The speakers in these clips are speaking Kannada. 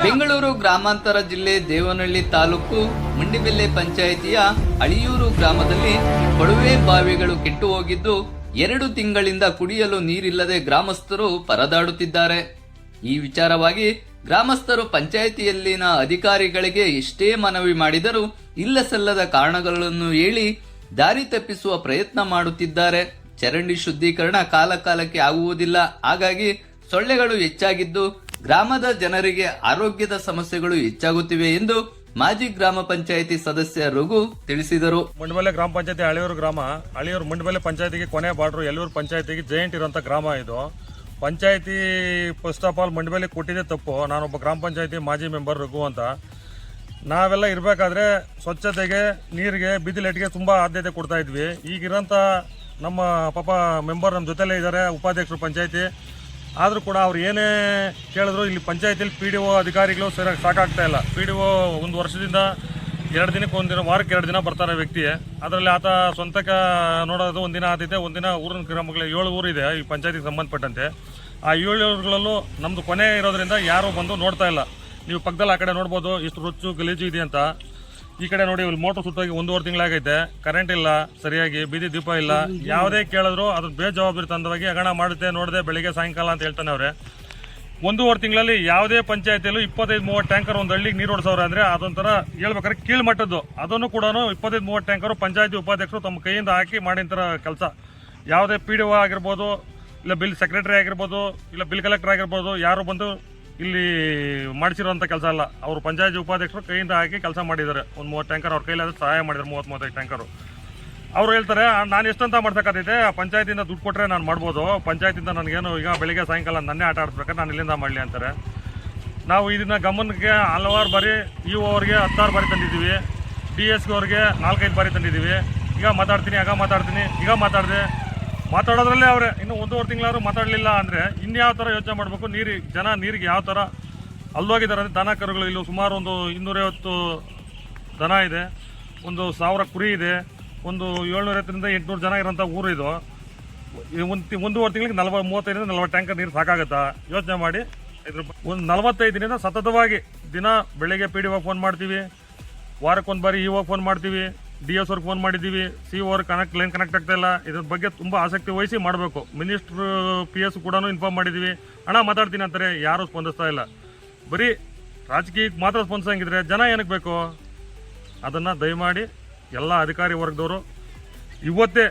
ಬೆಂಗಳೂರು ಗ್ರಾಮಾಂತರ ಜಿಲ್ಲೆ ದೇವನಹಳ್ಳಿ ತಾಲೂಕು ಮಂಡಿಬೆಲೆ ಪಂಚಾಯಿತಿಯ ಅಳಿಯೂರು ಗ್ರಾಮದಲ್ಲಿ ಕೊಳವೆ ಬಾವಿಗಳು ಕೆಟ್ಟು ಹೋಗಿದ್ದು 2 ತಿಂಗಳಿಂದ ಕುಡಿಯಲು ನೀರಿಲ್ಲದೆ ಗ್ರಾಮಸ್ಥರು ಪರದಾಡುತ್ತಿದ್ದಾರೆ. ಈ ವಿಚಾರವಾಗಿ ಗ್ರಾಮಸ್ಥರು ಪಂಚಾಯಿತಿಯಲ್ಲಿನ ಅಧಿಕಾರಿಗಳಿಗೆ ಎಷ್ಟೇ ಮನವಿ ಮಾಡಿದರೂ ಇಲ್ಲಸಲ್ಲದ ಕಾರಣಗಳನ್ನು ಹೇಳಿ ದಾರಿ ತಪ್ಪಿಸುವ ಪ್ರಯತ್ನ ಮಾಡುತ್ತಿದ್ದಾರೆ. ಚರಂಡಿ ಶುದ್ಧೀಕರಣ ಕಾಲಕಾಲಕ್ಕೆ ಆಗುವುದಿಲ್ಲ. ಹಾಗಾಗಿ ಸೊಳ್ಳೆಗಳು ಹೆಚ್ಚಾಗಿದ್ದು ಗ್ರಾಮದ ಜನರಿಗೆ ಆರೋಗ್ಯದ ಸಮಸ್ಯೆಗಳು ಹೆಚ್ಚಾಗುತ್ತಿವೆ ಎಂದು ಮಾಜಿ ಗ್ರಾಮ ಪಂಚಾಯಿತಿ ಸದಸ್ಯ ರಘು ತಿಳಿಸಿದರು. ಮಂಡಬೆಲೆ ಗ್ರಾಮ ಪಂಚಾಯತಿ ಅಳಿಯೂರು ಮಂಡಬೆಲೆ ಪಂಚಾಯತಿಗೆ ಕೊನೆ ಬಾರ್ಡರ್ ಎಲ್ಲೂರು ಪಂಚಾಯತಿಗೆ ಜಾಯಿಂಟ್ ಇರುವಂತ ಗ್ರಾಮ ಇದು. ಪಂಚಾಯತಿ ಫಸ್ಟ್ ಆಫ್ ಆಲ್ ಮಂಡಬೆಲೆ ಕೊಟ್ಟಿದೆ ತಪ್ಪು. ನಾನೊಬ್ಬ ಗ್ರಾಮ ಪಂಚಾಯತಿ ಮಾಜಿ ಮೆಂಬರ್ ರಘು ಅಂತ. ನಾವೆಲ್ಲ ಇರಬೇಕಾದ್ರೆ ಸ್ವಚ್ಛತೆಗೆ, ನೀರಿಗೆ, ಬೀದಿ ಲೈಟ್ಗೆ ತುಂಬಾ ಆದ್ಯತೆ ಕೊಡ್ತಾ ಇದ್ವಿ. ಈಗಿರೋಂಥ ನಮ್ಮ ಪಾಪ ಮೆಂಬರ್ ನಮ್ಮ ಜೊತೆಲೇ ಇದ್ದಾರೆ, ಉಪಾಧ್ಯಕ್ಷರು ಪಂಚಾಯತಿ. ಆದರೂ ಕೂಡ ಅವ್ರು ಏನೇ ಕೇಳಿದ್ರು ಇಲ್ಲಿ ಪಂಚಾಯತಿಯಲ್ಲಿ PDO ಅಧಿಕಾರಿಗಳು ಸರಿಯಾಗಿ ಸಾಕಾಗ್ತಾ ಇಲ್ಲ. PDO 1 ವರ್ಷದಿಂದ 2 ದಿನಕ್ಕೆ ಒಂದಿನ, ವಾರಕ್ಕೆ 2 ದಿನ ಬರ್ತಾರೆ ವ್ಯಕ್ತಿ. ಅದರಲ್ಲಿ ಆತ ಸ್ವಂತಕ್ಕೆ ನೋಡೋದು ಒಂದಿನ ಆದಿದೆ, ಒಂದಿನ ಊರಿನ ಗ್ರಾಮಗಳು 7 ಊರಿದೆ ಈ ಪಂಚಾಯತಿಗೆ ಸಂಬಂಧಪಟ್ಟಂತೆ. ಆ 7 ಊರುಗಳಲ್ಲೂ ನಮ್ಮದು ಕೊನೆ ಇರೋದ್ರಿಂದ ಯಾರೂ ಬಂದು ನೋಡ್ತಾ ಇಲ್ಲ. ನೀವು ಪಕ್ಕದಲ್ಲಿ ಆ ಕಡೆ ನೋಡ್ಬೋದು ಇಷ್ಟು ರೊಚ್ಚು ಗಲೀಜು ಇದೆ ಅಂತ. ಈ ಕಡೆ ನೋಡಿ ಇಲ್ಲಿ ಮೋಟರ್ ಸುತ್ತೋಗಿ 1.5 ತಿಂಗಳಾಗೈತೆ, ಕರೆಂಟ್ ಇಲ್ಲ ಸರಿಯಾಗಿ, ಬೀದಿ ದೀಪ ಇಲ್ಲ. ಯಾವುದೇ ಕೇಳಿದ್ರು ಅದ್ರ ಬೇಜವಾಬ್ದಾರಿ ತಂದವಾಗಿ ಹಗರಣ ಮಾಡುತ್ತೆ, ನೋಡಿದೆ ಬೆಳಿಗ್ಗೆ ಸಾಯಂಕಾಲ ಅಂತ ಹೇಳ್ತಾನೆ ಅವ್ರೆ. 1.5 ತಿಂಗಳಲ್ಲಿ ಯಾವುದೇ ಪಂಚಾಯತಿಯಲ್ಲೂ 25-30 ಟ್ಯಾಂಕರ್ ಒಂದು ಹಳ್ಳಿಗೆ ನೀರು ಓಡಿಸೋರು ಅಂದ್ರೆ ಅದೊಂಥರ ಹೇಳ್ಬೇಕಾದ್ರೆ ಕೀಳ್ಮಟ್ಟದ್ದು. ಅದನ್ನು ಕೂಡ 25-30 ಟ್ಯಾಂಕರು ಪಂಚಾಯತಿ ಉಪಾಧ್ಯಕ್ಷರು ತಮ್ಮ ಕೈಯಿಂದ ಹಾಕಿ ಮಾಡಿಂತರ ಕೆಲಸ. ಯಾವುದೇ PDO ಆಗಿರ್ಬೋದು, ಇಲ್ಲ ಬಿಲ್ ಸೆಕ್ರೆಟರಿ ಆಗಿರ್ಬೋದು, ಇಲ್ಲ ಬಿಲ್ ಕಲೆಕ್ಟರ್ ಆಗಿರ್ಬೋದು, ಯಾರು ಬಂದು ಇಲ್ಲಿ ಮಾಡಿಸಿರುವಂಥ ಕೆಲಸ ಅಲ್ಲ. ಅವರು ಪಂಚಾಯತಿ ಉಪಾಧ್ಯಕ್ಷರು ಕೈಯಿಂದ ಹಾಕಿ ಕೆಲಸ ಮಾಡಿದ್ದಾರೆ. ಒಂದು 30 ಟ್ಯಾಂಕರ್ ಅವ್ರ ಕೈಲಾದ್ರೆ ಸಹಾಯ ಮಾಡಿದ್ದಾರೆ, 30-35 ಟ್ಯಾಂಕರು. ಅವ್ರು ಹೇಳ್ತಾರೆ ನಾನು ಎಷ್ಟಂತ ಮಾಡ್ಸೋಕ್ಕಾಗೈತೆ, ಪಂಚಾಯತಿಯಿಂದ ದುಡ್ಡು ಕೊಟ್ಟರೆ ನಾನು ಮಾಡ್ಬೋದು, ಪಂಚಾಯತಿಂದ ನನಗೇನು ಈಗ ಬೆಳಿಗ್ಗೆ ಸಾಯಂಕಾಲ ನನ್ನೇ ಆಟ ಆಡಿಸ್ಬೇಕಾದ್ರೆ ನಾನು ಇಲ್ಲಿಂದ ಮಾಡಲಿ ಅಂತಾರೆ. ನಾವು ಇದನ್ನ ಗಮನಕ್ಕೆ ಹಲವಾರು ಬಾರಿ EO ಅವ್ರಿಗೆ 16 ಬಾರಿ ತಂದಿದ್ದೀವಿ, DSP ಅವ್ರಿಗೆ 4-5 ಬಾರಿ ತಂದಿದ್ದೀವಿ. ಈಗ ಮಾತಾಡ್ತೀನಿ, ಈಗ ಮಾತಾಡೋದ್ರಲ್ಲೇ ಅವರೇ ಇನ್ನು 1.5 ತಿಂಗಳಾದ್ರೂ ಮಾತಾಡಲಿಲ್ಲ ಅಂದರೆ ಇನ್ಯಾವ ಥರ ಯೋಚನೆ ಮಾಡಬೇಕು. ನೀರಿಗೆ ಯಾವ ಥರ ಅಲ್ಲೋಗಿದ್ದಾರೆ ಅಂದರೆ, ದನ ಕರುಗಳು ಇಲ್ಲಿ ಸುಮಾರು ಒಂದು 250 ದನ ಇದೆ, 1000 ಕುರಿ ಇದೆ, ಒಂದು 750ರಿಂದ 800 ಜನ ಇರೋಂಥ ಊರು ಇದು. 1.5 ತಿಂಗಳಿಗೆ 35-40 ಟ್ಯಾಂಕರ್ ನೀರು ಸಾಕಾಗುತ್ತಾ? ಯೋಚನೆ ಮಾಡಿ. ಒಂದು 45 ದಿನದಿಂದ ಸತತವಾಗಿ ದಿನ ಬೆಳಗ್ಗೆ PDO ಫೋನ್ ಮಾಡ್ತೀವಿ, ವಾರಕ್ಕೊಂದು ಬಾರಿ EO ಫೋನ್ ಮಾಡ್ತೀವಿ, DS ಅವ್ರಿಗೆ ಫೋನ್ ಮಾಡಿದ್ದೀವಿ, CO ಅವ್ರಿಗೆ ಲೈನ್ ಕನೆಕ್ಟ್ ಆಗ್ತಾ ಇಲ್ಲ. ಇದ್ರ ಬಗ್ಗೆ ತುಂಬ ಆಸಕ್ತಿ ವಹಿಸಿ ಮಾಡಬೇಕು. ಮಿನಿಸ್ಟ್ರು PS ಕೂಡ ಇನ್ಫಾರ್ಮ್ ಮಾಡಿದ್ದೀವಿ. ಹಣ ಮಾತಾಡ್ತೀನಿ ಅಂತಾರೆ, ಯಾರೂ ಸ್ಪಂದಿಸ್ತಾ ಇಲ್ಲ. ಬರೀ ರಾಜಕೀಯಕ್ಕೆ ಮಾತ್ರ ಸ್ಪಂದಿಸಂಗಿದ್ರೆ ಜನ ಏನಕ್ಕೆ ಬೇಕು? ಅದನ್ನು ದಯಮಾಡಿ ಎಲ್ಲ ಅಧಿಕಾರಿ ವರ್ಗದವರು ಇವತ್ತೇ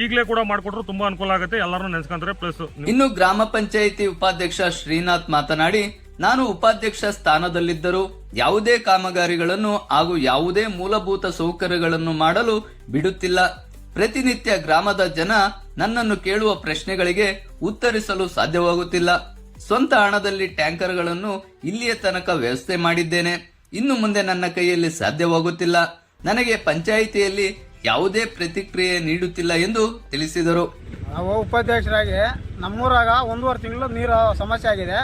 ಈಗಲೇ ಕೂಡ ಮಾಡಿಕೊಟ್ರು ತುಂಬಾ ಅನುಕೂಲ ಆಗುತ್ತೆ, ಎಲ್ಲರೂ ನೆನೆಸ್ಕೊಂಡ್ರೆ ಪ್ಲಸ್. ಇನ್ನು ಗ್ರಾಮ ಪಂಚಾಯಿತಿ ಉಪಾಧ್ಯಕ್ಷ ಶ್ರೀನಾಥ್ ಮಾತನಾಡಿ, ನಾನು ಉಪಾಧ್ಯಕ್ಷ ಸ್ಥಾನದಲ್ಲಿದ್ದರೂ ಯಾವುದೇ ಕಾಮಗಾರಿಗಳನ್ನು ಹಾಗೂ ಯಾವುದೇ ಮೂಲಭೂತ ಸೌಕರ್ಯಗಳನ್ನು ಮಾಡಲು ಬಿಡುತ್ತಿಲ್ಲ. ಪ್ರತಿನಿತ್ಯ ಗ್ರಾಮದ ಜನ ನನ್ನನ್ನು ಕೇಳುವ ಪ್ರಶ್ನೆಗಳಿಗೆ ಉತ್ತರಿಸಲು ಸಾಧ್ಯವಾಗುತ್ತಿಲ್ಲ. ಸ್ವಂತ ಹಣದಲ್ಲಿ ಟ್ಯಾಂಕರ್ಗಳನ್ನು ಇಲ್ಲಿಯ ತನಕ ವ್ಯವಸ್ಥೆ ಮಾಡಿದ್ದೇನೆ. ಇನ್ನು ಮುಂದೆ ನನ್ನ ಕೈಯಲ್ಲಿ ಸಾಧ್ಯವಾಗುತ್ತಿಲ್ಲ. ನನಗೆ ಪಂಚಾಯಿತಿಯಲ್ಲಿ ಯಾವುದೇ ಪ್ರತಿಕ್ರಿಯೆ ನೀಡುತ್ತಿಲ್ಲ ಎಂದು ತಿಳಿಸಿದರು. ನಾವು ಉಪಾಧ್ಯಕ್ಷರಾಗಿ ನಮ್ಮೂರಾಗ 1.5 ತಿಂಗಳು ನೀರು ಸಮಸ್ಯೆ ಆಗಿದೆ.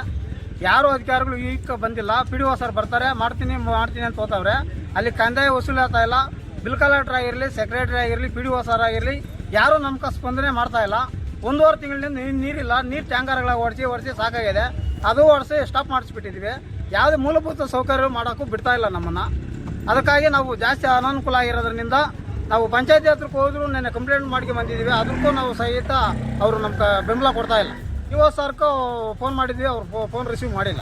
ಯಾರು ಅಧಿಕಾರಿಗಳು ಈಗ ಬಂದಿಲ್ಲ. PDO ಸರ್ ಬರ್ತಾರೆ, ಮಾಡ್ತೀನಿ ಅಂತ ಹೋಗ್ತಾವ್ರೆ. ಅಲ್ಲಿ ಕಂದಾಯ ವಸೂಲಿ ಆಗ್ತಾ ಇಲ್ಲ. ಬಿಲ್ ಕಲೆಕ್ಟರ್ ಆಗಿರಲಿ, ಸೆಕ್ರೆಟರಿ ಆಗಿರಲಿ, PDO ಸರ್ ಆಗಿರಲಿ, ಯಾರು ನಮ್ಗೆ ಸ್ಪಂದನೆ ಮಾಡ್ತಾ ಇಲ್ಲ. 1.5 ತಿಂಗಳಿಂದ ನೀರಿಲ್ಲ. ನೀರು ಟ್ಯಾಂಕರ್ಗಳ ಓಡಿಸಿ ಸಾಕಾಗಿದೆ. ಅದು ಓಡಿಸಿ ಸ್ಟಾಪ್ ಮಾಡಿಸ್ಬಿಟ್ಟಿದ್ವಿ. ಯಾವುದೇ ಮೂಲಭೂತ ಸೌಕರ್ಯ ಮಾಡೋಕ್ಕೂ ಬಿಡ್ತಾ ಇಲ್ಲ ನಮ್ಮನ್ನು. ಅದಕ್ಕಾಗಿ ನಾವು ಜಾಸ್ತಿ ಅನಾನುಕೂಲ ಆಗಿರೋದ್ರಿಂದ ನಾವು ಪಂಚಾಯತಿ ಹತ್ರಕ್ಕೆ ಹೋದ್ರು ನೆನ್ನೆ ಕಂಪ್ಲೇಂಟ್ ಮಾಡ್ಕೊಂಡು ಬಂದಿದ್ದೀವಿ. ಅದಕ್ಕೂ ನಾವು ಸಹಿತ ಅವರು ನಮ್ಗೆ ಬೆಂಬಲ ಕೊಡ್ತಾ ಇಲ್ಲ. PDO ಸರ್ಗೂ ಫೋನ್ ಮಾಡಿದ್ವಿ, ಅವ್ರು ಫೋನ್ ರಿಸೀವ್ ಮಾಡಿಲ್ಲ.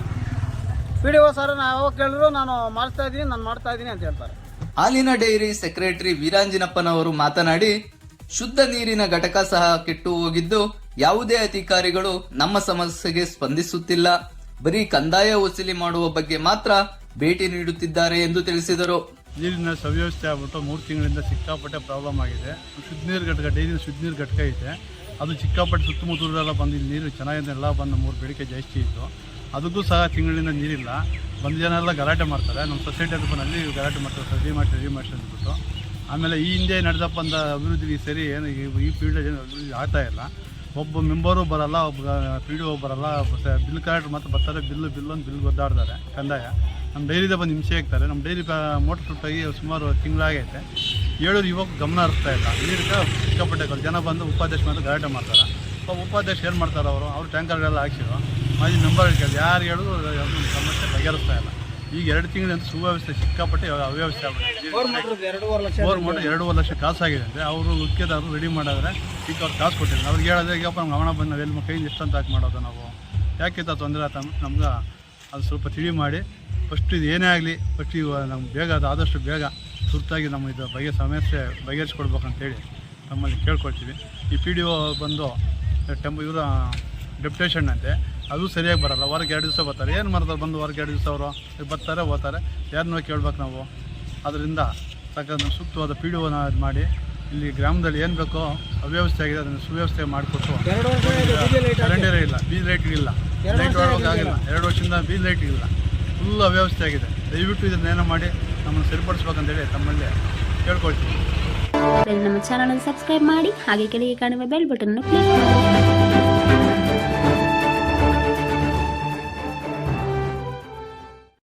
PDO ಸರ್ ಯಾವಾಗ ಕೇಳಿದ್ರು ನಾನು ಮಾಡ್ತಾ ಇದ್ದೀನಿ ಅಂತ ಹೇಳ್ತಾರೆ. ಹಾಲಿನ ಡೈರಿ ಸೆಕ್ರೆಟರಿ ವೀರಾಂಜನಪ್ಪನವರು ಮಾತನಾಡಿ, ಶುದ್ಧ ನೀರಿನ ಘಟಕ ಸಹ ಕೆಟ್ಟು ಹೋಗಿದ್ದು ಯಾವುದೇ ಅಧಿಕಾರಿಗಳು ನಮ್ಮ ಸಮಸ್ಯೆಗೆ ಸ್ಪಂದಿಸುತ್ತಿಲ್ಲ. ಬರೀ ಕಂದಾಯ ವಸೂಲಿ ಮಾಡುವ ಬಗ್ಗೆ ಮಾತ್ರ ಭೇಟಿ ನೀಡುತ್ತಿದ್ದಾರೆ ಎಂದು ತಿಳಿಸಿದರು. ನೀರಿನ ಸುವ್ಯವಸ್ಥೆ ಆಗ್ಬಿಟ್ಟು 3 ತಿಂಗಳಿಂದ ಸಿಕ್ಕಾಪಟ್ಟೆ ಪ್ರಾಬ್ಲಮ್ ಆಗಿದೆ. ಶುದ್ಧ ನೀರು ಘಟಕ, ಡೈಲಿ ಶುದ್ಧ ನೀರು ಘಟಕ ಐತೆ. ಅದು ಚಿಕ್ಕಾಪಟ್ಟೆ ಸುತ್ತಮುತ್ತಲೆಲ್ಲ ಬಂದು ಇಲ್ಲಿ ನೀರು ಚೆನ್ನಾಗಿದೆ ಎಲ್ಲ ಬಂದು 3 ಬೇಡಿಕೆ ಜಾಸ್ತಿ ಇತ್ತು. ಅದಕ್ಕೂ ಸಹ ತಿಂಗಳಿಂದ ನೀರಿಲ್ಲ. ಬಂದು ಜನ ಎಲ್ಲ ಗಲಾಟೆ ಮಾಡ್ತಾರೆ. ನಮ್ಮ ಸೊಸೈಟಿ ಹತ್ರನಲ್ಲಿ ಗಲಾಟೆ ಮಾಡ್ತಾರೆ, ರೆಡಿ ಮಾಡಿ ಅಂದ್ಬಿಟ್ಟು. ಆಮೇಲೆ ಈ ಹಿಂದೆ ನಡೆದಪ್ಪ ಅಂದ ಅಭಿವೃದ್ಧಿಗೆ ಸರಿ ಏನು ಈ ಫೀಲ್ಡ್ ಏನು ಅಭಿವೃದ್ಧಿ ಆಗ್ತಾ ಇಲ್ಲ. ಒಬ್ಬ ಮೆಂಬರು ಬರಲ್ಲ, ಒಬ್ಬ PDO ಬರಲ್ಲ, ಬಿಲ್ ಕಲೆಕ್ಟರ್ ಮಾತ್ರ ಬರ್ತಾರೆ. ಬಿಲ್ ಒದ್ದಾಡ್ತಾರೆ ಕಂದಾಯ. ನಮ್ಮ ಡೈರಿದ ಬಂದು ಹಿಂಸೆ ಆಗ್ತಾರೆ. ನಮ್ಮ ಡೈರಿ ಮೋಟರ್ ಸುಟ್ಟಾಗಿ ಸುಮಾರು ತಿಂಗಳಾಗೈತೆ. ಹೇಳೋರು ಇವಾಗ ಗಮನ ಹರಿಸ್ತಾ ಇಲ್ಲ. ನೀರಿಗೆ ಸಿಕ್ಕಾಪಟ್ಟೆ ಜನ ಬಂದು ಉಪಾಧ್ಯಕ್ಷ ಬಂದು ಗಲಾಟೆ ಮಾಡ್ತಾರೆ. ಉಪಾಧ್ಯಕ್ಷ ಏನು ಮಾಡ್ತಾರೆ ಅವರು ಟ್ಯಾಂಕರ್ಗಳೆಲ್ಲ ಹಾಕ್ಸಿದ್ರು. ಮಾಜಿ ಮೆಂಬರ್ ಕೇಳಿದೆ, ಯಾರು ಹೇಳೋದು ಸಮಸ್ಯೆ ಬಗೆಹರಿಸ್ತಾ ಇಲ್ಲ. ಈಗ 2 ತಿಂಗಳಿಂದ ಸುವ್ಯವಸ್ಥೆ ಸಿಕ್ಕಾಪಟ್ಟೆ ಅವ್ಯವಸ್ಥೆ ಆಗ್ಬಿಟ್ಟಿದೆ. 4 ಮೋಟ್ರ್ 2.5 ಲಕ್ಷ ಕಾಸಾಗಿದೆ ಅಂದರೆ ಅವರು ಗುತ್ತಿಗೆದಾರರು ರೆಡಿ ಮಾಡಿದ್ರೆ ಈಗ ಅವ್ರು ಕಾಸು ಕೊಟ್ಟಿದ್ದಾರೆ. ಅವ್ರಿಗೆ ಹೇಳಿದ್ರೆ ಈಗಪ್ಪ ನಮ್ಗೆ ಗಮನ ಬಂದು ನಾವು ಎಲ್ಲಿ ಕೈಯಿಂದ ಎಷ್ಟಂತ ಹಾಕಿ ಮಾಡೋದು ನಾವು, ಯಾಕಿಂತ ತೊಂದರೆ ಆತ ನಮ್ಗೆ ಅದು ಸ್ವಲ್ಪ ತಿಳಿ ಮಾಡಿ ಫಸ್ಟ್ ಇದು ಏನೇ ಆಗಲಿ ಫಸ್ಟ್ ಈಗ ನಮ್ಗೆ ಬೇಗ ಅದು ಆದಷ್ಟು ಬೇಗ ತುರ್ತಾಗಿ ನಮ್ಮ ಇದು ಸಮಸ್ಯೆ ಬಗೆಹರಿಸ್ಕೊಡ್ಬೇಕಂತೇಳಿ ನಮ್ಮಲ್ಲಿ ಕೇಳ್ಕೊಳ್ತೀವಿ. ಈ PDO ಬಂದು ಇವರ ಡೆಪ್ಯುಟೇಷನ್ ಅಂತೆ ಅದು ಸರಿಯಾಗಿ ಬರೋಲ್ಲ. ವಾರಕ್ಕೆ 2 ದಿವಸ ಬರ್ತಾರೆ. ಏನು ಮಾಡ್ತಾರೆ ಬಂದು ವಾರಕ್ಕೆ 2 ದಿವಸ ಅವರು ಬರ್ತಾರೆ ಹೋಗ್ತಾರೆ. ಯಾರನ್ನೋ ಕೇಳ್ಬೇಕು ನಾವು. ಅದರಿಂದ ತಕ್ಕ ಸೂಕ್ತವಾದ PDO ಇದು ಮಾಡಿ ಇಲ್ಲಿ ಗ್ರಾಮದಲ್ಲಿ ಏನು ಬೇಕೋ ಅವ್ಯವಸ್ಥೆ ಆಗಿದೆ ಅದನ್ನು ಸುವ್ಯವಸ್ಥೆ ಮಾಡಿಕೊಟ್ಟು. ಕರೆಂಟೇ ಇಲ್ಲ, ಬೀಜ್ ಲೈಟ್ಗಳಿಲ್ಲ, ಲೈಟ್ ಹೊರಗೋಕ್ಕಾಗಿಲ್ಲ. 2 ವರ್ಷದಿಂದ ಬೀಜ್ ಲೈಟ್ಗಳಿಲ್ಲ, ಫುಲ್ ಅವ್ಯವಸ್ಥೆ ಆಗಿದೆ. ದಯವಿಟ್ಟು ಇದನ್ನೇನೋ ಮಾಡಿ ನಮ್ಮನ್ನು ಸರಿಪಡಿಸ್ಬೇಕಂತೇಳಿ ತಮ್ಮಲ್ಲಿ ಕೇಳ್ಕೊಳ್ತೀವಿ. ನಮ್ಮ ಚಾನಲ್ ಅನ್ನು ಸಬ್ಸ್ಕ್ರೈಬ್ ಮಾಡಿ, ಹಾಗೆ ಕೆಳಗೆ ಕಾಣುವ ಬೆಲ್ ಬಟನ್ ಅನ್ನು ಕ್ಲಿಕ್ ಮಾಡಿ.